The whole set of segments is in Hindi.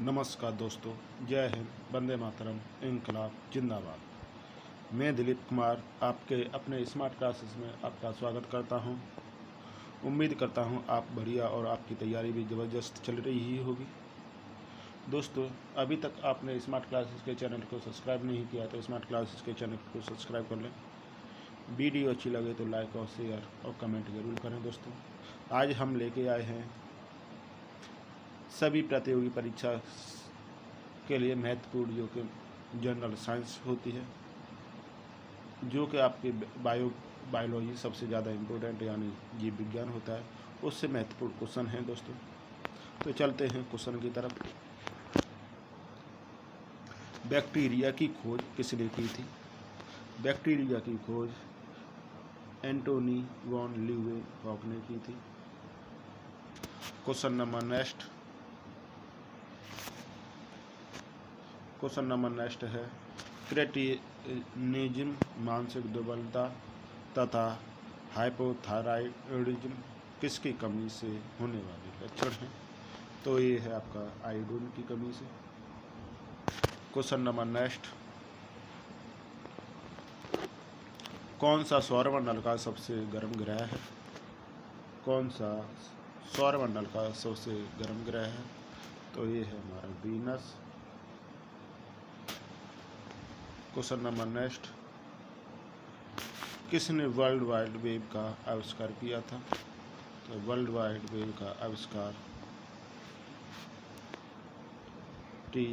नमस्कार दोस्तों, जय हिंद, वंदे मातरम, इनकलाब जिंदाबाद। मैं दिलीप कुमार आपके अपने स्मार्ट क्लासेस में आपका स्वागत करता हूं। उम्मीद करता हूं आप बढ़िया और आपकी तैयारी भी ज़बरदस्त चल रही ही होगी। दोस्तों, अभी तक आपने स्मार्ट क्लासेस के चैनल को सब्सक्राइब नहीं किया तो स्मार्ट क्लासेस के चैनल को सब्सक्राइब कर लें। वीडियो अच्छी लगे तो लाइक और शेयर और कमेंट ज़रूर करें। दोस्तों, आज हम लेके आए हैं सभी प्रतियोगी परीक्षा के लिए महत्वपूर्ण जो कि जनरल साइंस होती है, जो कि आपकी बायोलॉजी सबसे ज़्यादा इम्पोर्टेंट यानी जीव विज्ञान होता है, उससे महत्वपूर्ण क्वेश्चन हैं। दोस्तों, तो चलते हैं क्वेश्चन की तरफ। बैक्टीरिया की खोज किसने की थी? बैक्टीरिया की खोज एंटोनी वॉन लीeuwenhoek ने की थी। क्वेश्चन नंबर नेक्स्ट है, क्रेटिनिज्म मानसिक दुर्बलता तथा हाइपोथायराइडिज्म किसकी कमी से होने वाले लक्षण हैं? तो ये है आपका आयोडीन की कमी से। क्वेश्चन नंबर नेक्स्ट, कौन सा सौरमंडल का सबसे गर्म ग्रह है? कौन सा सौरमंडल का सबसे गर्म ग्रह है? तो ये है हमारा वीनस। क्वेश्चन नंबर नेक्स्ट, किसने वर्ल्ड वाइड वेब का आविष्कार किया था? तो वर्ल्ड वाइड वेब का आविष्कार टी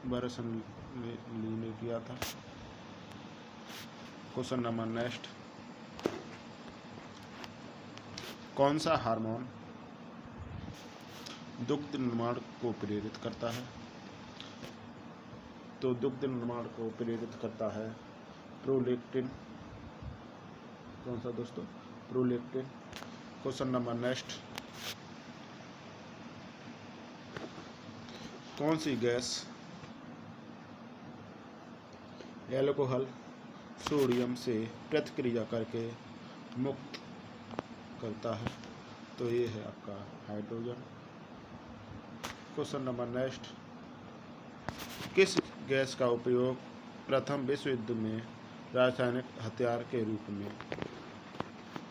बर्नर्स-ली ने किया था। क्वेश्चन नंबर नेक्स्ट, कौन सा हार्मोन दुग्ध निर्माण को प्रेरित करता है? तो दुग्ध निर्माण को प्रेरित करता है प्रोलैक्टिन। कौन सा दोस्तों? प्रोलैक्टिन। क्वेश्चन नंबर नेक्स्ट, कौन सी गैस एल्कोहल सोडियम से प्रतिक्रिया करके मुक्त करता है? तो ये है आपका हाइड्रोजन। क्वेश्चन नंबर नेक्स्ट, किस गैस का उपयोग प्रथम विश्व युद्ध में रासायनिक हथियार के रूप में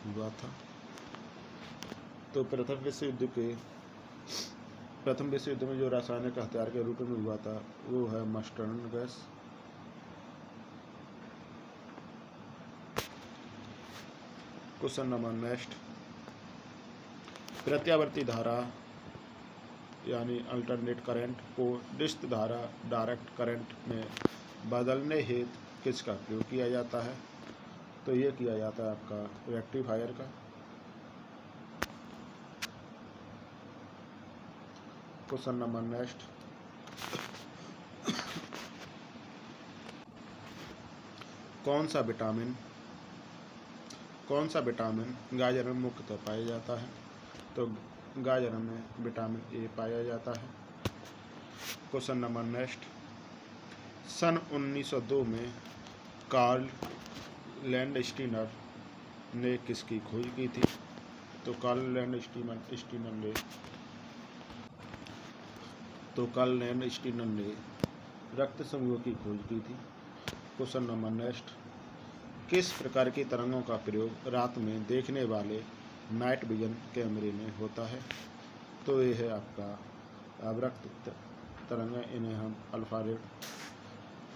हुआ था? तो प्रथम विश्व युद्ध में जो रासायनिक हथियार के रूप में हुआ था वो है mustard gas. Question number next, प्रत्यावर्ती धारा यानी अल्टरनेट करंट को डिस्क धारा डायरेक्ट करंट में बदलने हेतु किसका प्रयोग किया जाता है? तो ये किया जाता है आपका रेक्टिफायर का। क्वेश्चन नंबर नेक्स्ट, कौन सा विटामिन गाजर में मुख्यतः पाया जाता है? तो गाजर में विटामिन ए पाया जाता है। क्वेश्चन नंबर नेक्स्ट, सन 1902 में कार्ल लैंडस्टीनर ने किसकी खोज की थी? तो कार्ल लैंडस्टीनर ने रक्त समूह की खोज की थी। क्वेश्चन नंबर नेक्स्ट, किस प्रकार की तरंगों का प्रयोग रात में देखने वाले नाइट विजन कैमरे में होता है? तो ये है आपका अवरक्त तरंग, इन्हें हम अल्फ्रारेड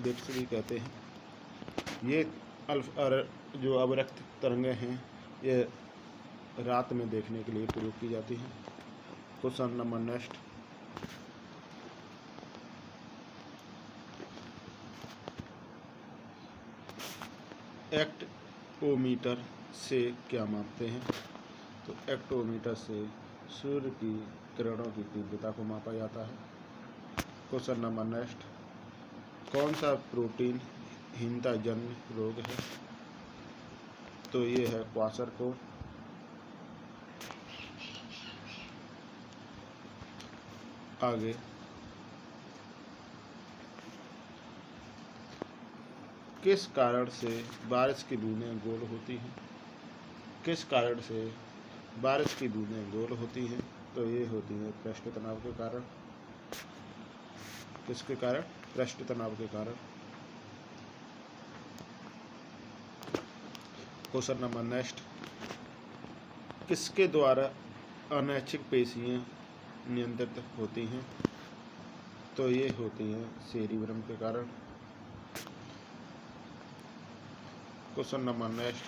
बिट्स भी कहते हैं। ये जो अवरक्त तरंगें हैं ये रात में देखने के लिए प्रयोग की जाती हैं। क्वेश्चन नंबर नेक्स्ट, एक्टोमीटर से क्या मापते हैं? तो एक्टोमीटर से सूर्य की किरणों की तीव्रता को मापा जाता है। क्वेश्चन नंबर नेक्स्ट, कौन सा प्रोटीन हीनता जन्य रोग है? तो ये है क्वाशरकोट। आगे, किस कारण से बारिश की बूंदें गोल होती हैं? किस कारण से बारिश की बूंदें गोल होती हैं? तो ये होती हैं पृष्ठ तनाव के कारण। किसके कारण? पृष्ठ तनाव के कारण। क्वेश्चन नंबर नेक्स्ट, किसके द्वारा अनैच्छिक पेशियां नियंत्रित होती हैं? तो ये होती हैं सेरिब्रम के कारण। क्वेश्चन नंबर नेक्स्ट,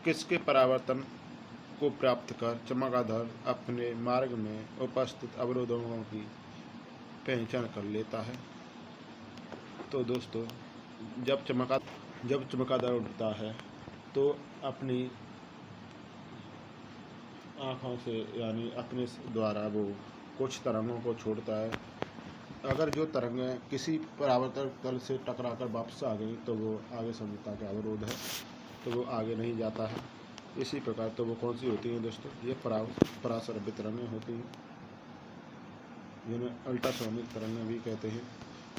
किसके परावर्तन को प्राप्त कर चमगादड़ अपने मार्ग में उपस्थित अवरोधों की पहचान कर लेता है? तो दोस्तों, जब चमगादड़ उड़ता है तो अपनी आँखों से यानी अपने द्वारा वो कुछ तरंगों को छोड़ता है। अगर जो तरंगें किसी परावर्तक तल से टकराकर वापस आ गई तो वो आगे समझता कि अवरोध है, तो वो आगे नहीं जाता है। इसी प्रकार तो वो कौन सी होती हैं दोस्तों? ये पराश्रव्य तरंगें होती हैं, जिन्हें अल्ट्रासोनिक तरंगें भी कहते हैं।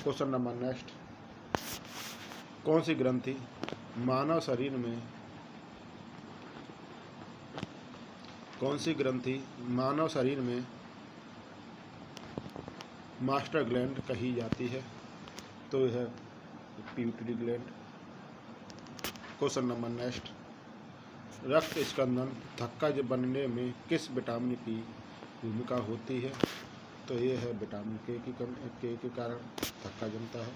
क्वेश्चन नंबर नेक्स्ट, कौन सी ग्रंथि मानव शरीर में मास्टर ग्लैंड कही जाती है? तो यह pituitary gland. Question number next, रक्त स्कंदन थक्का बनने में किस विटामिन की भूमिका होती है? तो ये है विटामिन के के कारण थक्का जमता है।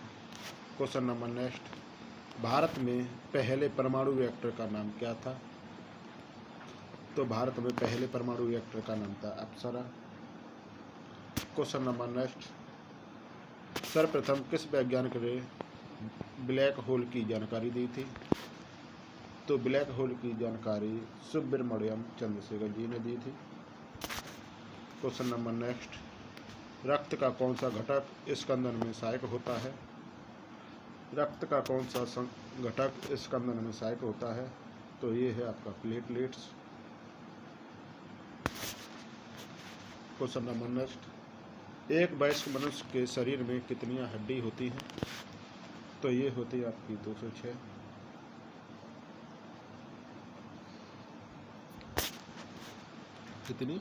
क्वेश्चन नंबर नेक्स्ट, भारत में पहले परमाणु रिएक्टर का नाम क्या था? तो भारत में पहले परमाणु रिएक्टर का नाम था अप्सरा। क्वेश्चन नंबर नेक्स्ट, सर्वप्रथम किस वैज्ञानिक ने ब्लैक होल की जानकारी दी थी? तो ब्लैक होल की जानकारी सुब्रमण्यम चंद्रशेखर जी ने दी थी। क्वेश्चन नंबर नेक्स्ट, रक्त का कौन सा घटक स्कंदन में सहायक होता है? रक्त का कौन सा घटक स्कंदन में सहायक होता है? तो ये है आपका प्लेटलेट्स। क्वेश्चन नंबर नेक्स्ट, एक वयस्क मनुष्य के शरीर में कितनी हड्डी होती हैं? तो ये होती है आपकी 206। कितनी?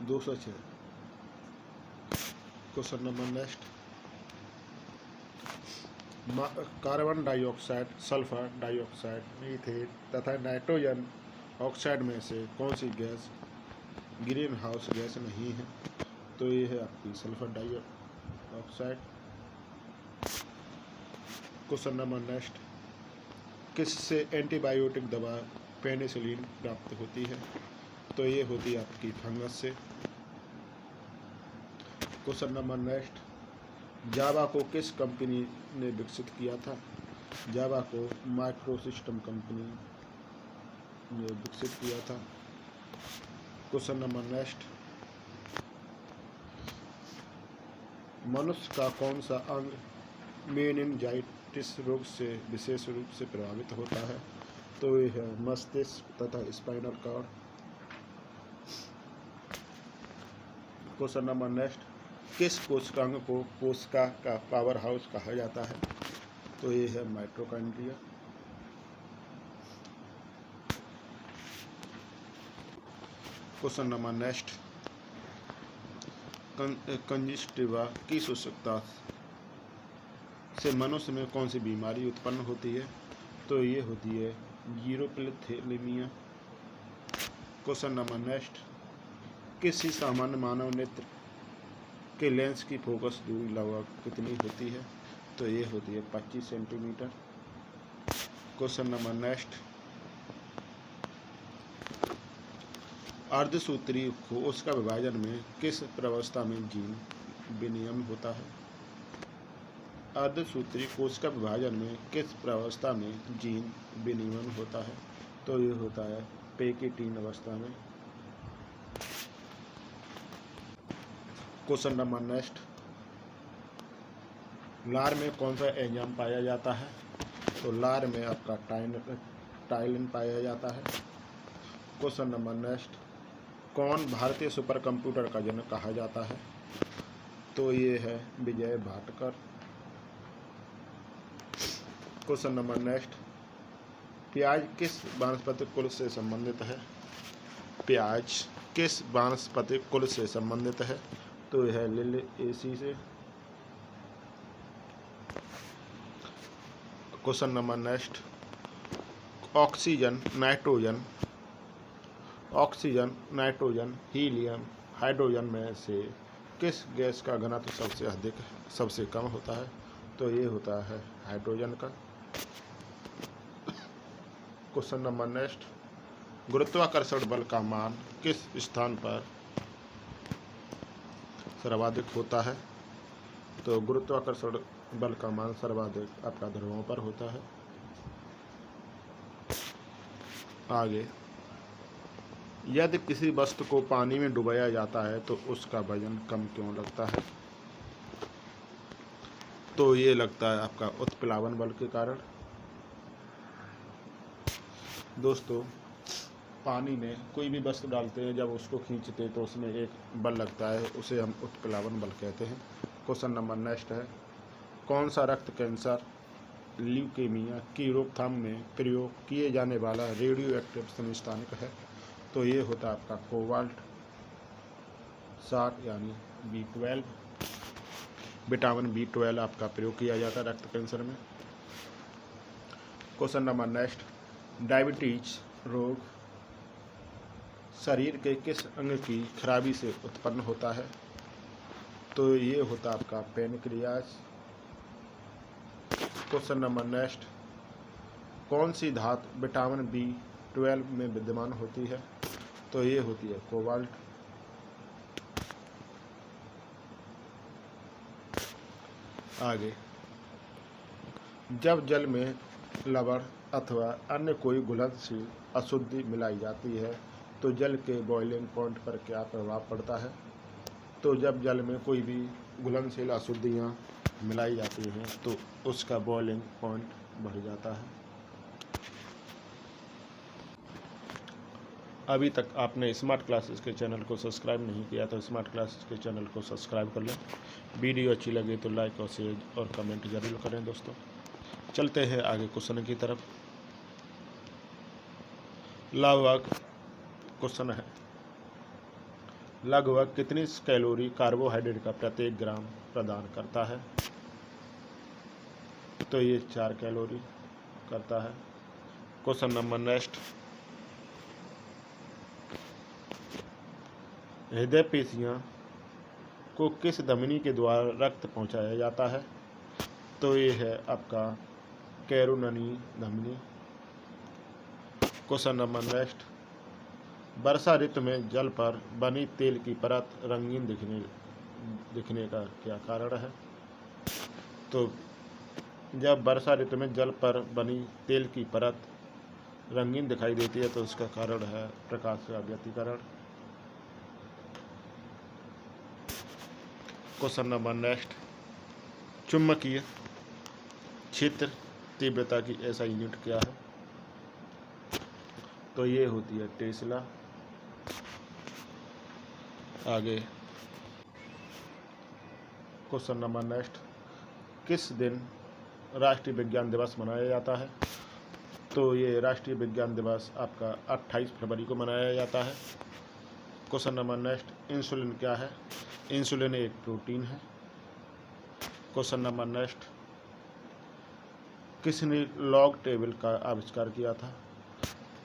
206। Question number next, carbon dioxide, sulphur dioxide, methane तथा नाइट्रोजन ऑक्साइड में से कौन सी गैस ग्रीन हाउस गैस नहीं है? तो ये है आपकी sulphur dioxide. Question number next, किससे एंटीबायोटिक दवा पेनिसिलिन प्राप्त होती है? तो ये होती है आपकी फंगस से। क्वेश्चन नंबर नेक्स्ट, जावा को किस कंपनी ने विकसित किया था? जावा को माइक्रोसिस्टम कंपनी ने विकसित किया था। क्वेश्चन नंबर नेक्स्ट, मनुष्य का कौन सा अंग मेनिंजाइटिस रोग से विशेष रूप से प्रभावित होता है? तो यह है मस्तिष्क तथा spinal cord. Question number next, किस कोशिकांग को कोशिका का पावर हाउस कहा जाता है? तो ये है माइटोकॉन्ड्रिया। क्वेश्चन नंबर नेक्स्ट, कंजस्टिवा की शुष्कता से मनुष्य में कौन सी बीमारी उत्पन्न होती है? तो ये होती है जीरोपिथेलिमिया। क्वेश्चन नंबर नेक्स्ट, किसी सामान्य मानव नेत्र के लेंस की फोकस दूरी लगभग कितनी होती है? तो ये होती है 25 सेंटीमीटर। क्वेश्चन नंबर नेक्स्ट, अर्धसूत्री कोश का विभाजन में किस प्रावस्था में जीन विनियमन होता है? अर्धसूत्री कोश का विभाजन में किस प्रावस्था में जीन विनियमन होता है? तो ये होता है पेकिटीन अवस्था में। क्वेश्चन नंबर नेक्स्ट, लार में कौन सा एंजाइम पाया जाता है? तो लार में आपका टाइलिन पाया जाता है। क्वेश्चन नंबर नेक्स्ट, कौन भारतीय सुपर कंप्यूटर का जनक कहा जाता है? तो ये है विजय भाटकर। क्वेश्चन नंबर नेक्स्ट, प्याज किस वानस्पतिक कुल से संबंधित है? प्याज किस वानस्पतिक कुल से संबंधित है? तो यह लिलिएसी से। Question number next, oxygen, nitrogen, helium, hydrogen में से किस गैस का घनत्व सबसे अधिक सबसे कम होता है? तो ये होता है हाइड्रोजन का। क्वेश्चन नंबर नेक्स्ट, गुरुत्वाकर्षण बल का मान किस स्थान पर सर्वाधिक होता है? तो गुरुत्वाकर्षण बल का मान सर्वाधिक आपका ध्रुवों पर होता है। आगे, यदि किसी वस्तु को पानी में डुबाया जाता है तो उसका वजन कम क्यों लगता है? तो ये लगता है आपका उत्प्लावन बल के कारण। दोस्तों, पानी में कोई भी वस्तु डालते हैं, जब उसको खींचते हैं तो उसमें एक बल लगता है, उसे हम उत्प्लावन बल कहते हैं। क्वेश्चन नंबर नेक्स्ट है, कौन सा रक्त कैंसर, ल्यूकेमिया की रोकथाम में प्रयोग किए जाने वाला रेडियो एक्टिव संस्थानिक है? तो ये होता है आपका कोबाल्ट 60 यानी B12। विटामिन B12 आपका प्रयोग किया जाता है रक्त कैंसर में। क्वेश्चन नंबर नेक्स्ट, डायबिटीज रोग शरीर के किस अंग की खराबी से उत्पन्न होता है? तो ये होता है आपका पैनक्रियाज। क्वेश्चन नंबर नेक्स्ट, कौन सी धातु विटामिन B12 में विद्यमान होती है? तो ये होती है कोबाल्ट। आगे, जब जल में लवण अथवा अन्य कोई घुलनशील अशुद्धि मिलाई जाती है तो जल के बॉइलिंग पॉइंट पर क्या प्रभाव पड़ता है? तो जब जल में कोई भी घुलनशील अशुद्धियाँ मिलाई जाती हैं तो उसका बॉइलिंग पॉइंट बढ़ जाता है। अभी तक आपने स्मार्ट क्लासेस के चैनल को सब्सक्राइब नहीं किया तो स्मार्ट क्लासेस के चैनल को सब्सक्राइब कर लें। वीडियो अच्छी लगे तो लाइक और शेयर और कमेंट जरूर करें। दोस्तों, चलते हैं आगे क्वेश्चन की तरफ। क्वेश्चन है, लगभग कितनी कैलोरी कार्बोहाइड्रेट का प्रत्येक ग्राम प्रदान करता है? तो ये 4 कैलोरी करता है। क्वेश्चन नंबर नेक्स्ट, हृदय पेशियाँ को किस धमनी के द्वारा रक्त पहुंचाया जाता है? तो ये है आपका कैरोनरी धमनी। क्वेश्चन नंबर नेक्स्ट, वर्षा ऋतु में जल पर बनी तेल की परत रंगीन दिखने का क्या कारण है? तो जब वर्षा ऋतु में जल पर बनी तेल की परत रंगीन दिखाई देती है तो उसका कारण है प्रकाश का व्यतिकरण। क्वेश्चन नंबर नेक्स्ट, चुंबकीय क्षेत्र तीव्रता की ऐसा यूनिट क्या है? तो ये होती है टेस्ला। आगे, क्वेश्चन नंबर नेक्स्ट, किस दिन राष्ट्रीय विज्ञान दिवस मनाया जाता है? तो ये राष्ट्रीय विज्ञान दिवस आपका 28 फरवरी को मनाया जाता है। क्वेश्चन नंबर नेक्स्ट, इंसुलिन क्या है? इंसुलिन एक प्रोटीन है। क्वेश्चन नंबर नेक्स्ट, किसने लॉग टेबल का आविष्कार किया था?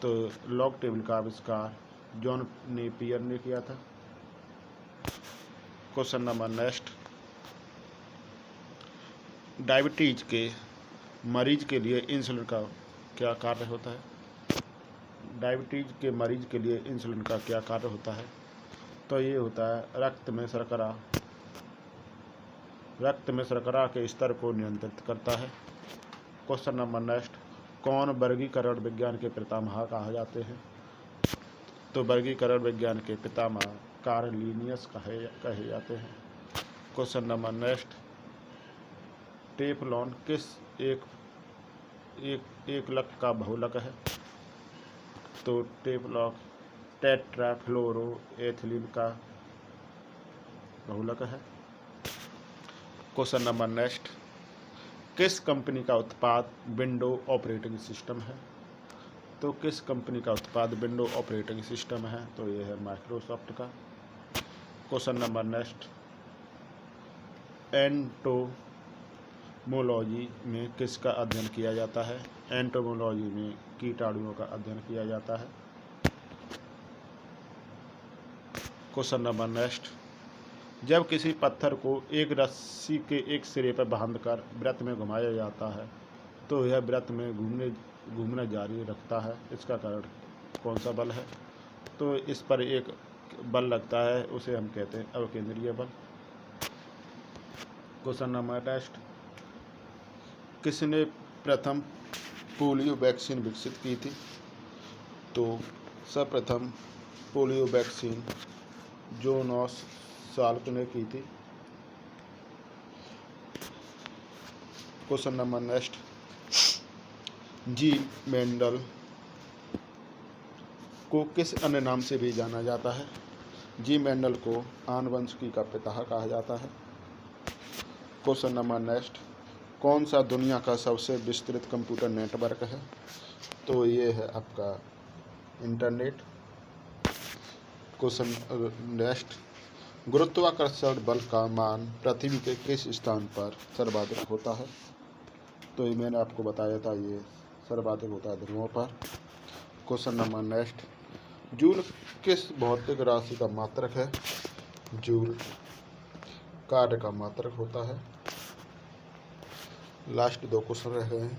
तो लॉग टेबल का आविष्कार जॉन नेपियर ने किया था। क्वेश्चन नंबर नेक्स्ट, डायबिटीज के मरीज के लिए इंसुलिन का क्या कार्य होता है? डायबिटीज के मरीज के लिए इंसुलिन का क्या कार्य होता है? तो ये होता है रक्त में शर्करा के स्तर को नियंत्रित करता है। क्वेश्चन नंबर नेक्स्ट, कौन वर्गीकरण विज्ञान के पितामह कहा जाते हैं? तो वर्गीकरण विज्ञान के पितामह कार्ल लिनियस कहे जाते हैं। क्वेश्चन नंबर नेक्स्ट, टेफ्लॉन किस एक लक का बहुलक है? तो टेफ्लॉन टेट्राफ्लोरोएथिलीन का बहुलक है। क्वेश्चन नंबर नेक्स्ट, किस कंपनी का उत्पाद विंडो ऑपरेटिंग सिस्टम है? तो किस कंपनी का उत्पाद विंडो ऑपरेटिंग सिस्टम है? तो ये है माइक्रोसॉफ्ट का। क्वेश्चन नंबर नेक्स्ट, एंटोमोलॉजी में किसका अध्ययन किया जाता है? एंटोमोलॉजी में कीटाणुओं का अध्ययन किया जाता है। क्वेश्चन नंबर नेक्स्ट, जब किसी पत्थर को एक रस्सी के एक सिरे पर बांधकर वृत्त में घुमाया जाता है तो यह वृत्त में घूमना जारी रखता है, इसका कारण कौन सा बल है? तो इस पर एक बल लगता है, उसे हम कहते हैं अवकेंद्रीय बल। क्वेश्चन नंबर नेक्स्ट, किसने प्रथम पोलियो वैक्सीन विकसित की थी? तो सर्वप्रथम पोलियो वैक्सीन जोन साल्क ने की थी। क्वेश्चन नंबर नेक्स्ट, जी मेंडल को किस अन्य नाम से भी जाना जाता है? जी मेंडल को आनुवंशिकी का पिता कहा जाता है। क्वेश्चन नंबर नेक्स्ट, कौन सा दुनिया का सबसे विस्तृत कंप्यूटर नेटवर्क है? तो ये है आपका इंटरनेट। क्वेश्चन नेक्स्ट, गुरुत्वाकर्षण बल का मान पृथ्वी के किस स्थान पर सर्वाधिक होता है? तो ये मैंने आपको बताया था, ये सर्वाधिक होता है ध्रुवों पर। क्वेश्चन नंबर नेक्स्ट, जूल किस भौतिक राशि का मात्रक है? जूल कार्य का मात्रक होता है। लास्ट 2 क्वेश्चन रह गए हैं।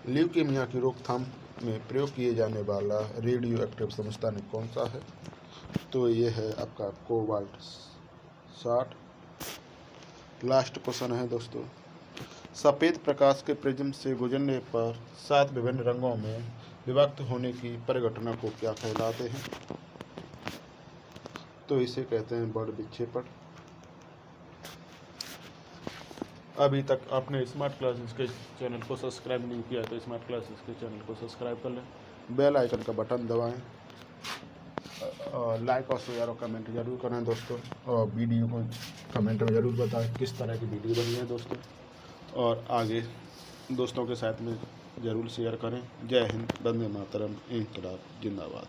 ल्यूकेमिया की रोकथाम में प्रयोग किए जाने वाला रेडियो एक्टिव संस्थानिक कौन सा है? तो ये है आपका कोबाल्ट 60। लास्ट क्वेश्चन है दोस्तों, सफ़ेद प्रकाश के प्रिज्म से गुजरने पर 7 विभिन्न रंगों में विभक्त होने की परिघटना को क्या कहलाते हैं? तो इसे कहते हैं बड़ विक्षेपण। अभी तक आपने स्मार्ट क्लासेस के चैनल को सब्सक्राइब नहीं किया तो स्मार्ट क्लासेस के चैनल को सब्सक्राइब कर लें, बेल आइकन का बटन दबाएं, लाइक और शेयर और कमेंट जरूर करें दोस्तों, और वीडियो को कमेंट में ज़रूर बताएं किस तरह की वीडियो बनी है दोस्तों, और आगे दोस्तों के साथ में ज़रूर शेयर करें। जय हिंद, वंदे मातरम, इंकलाब जिंदाबाद।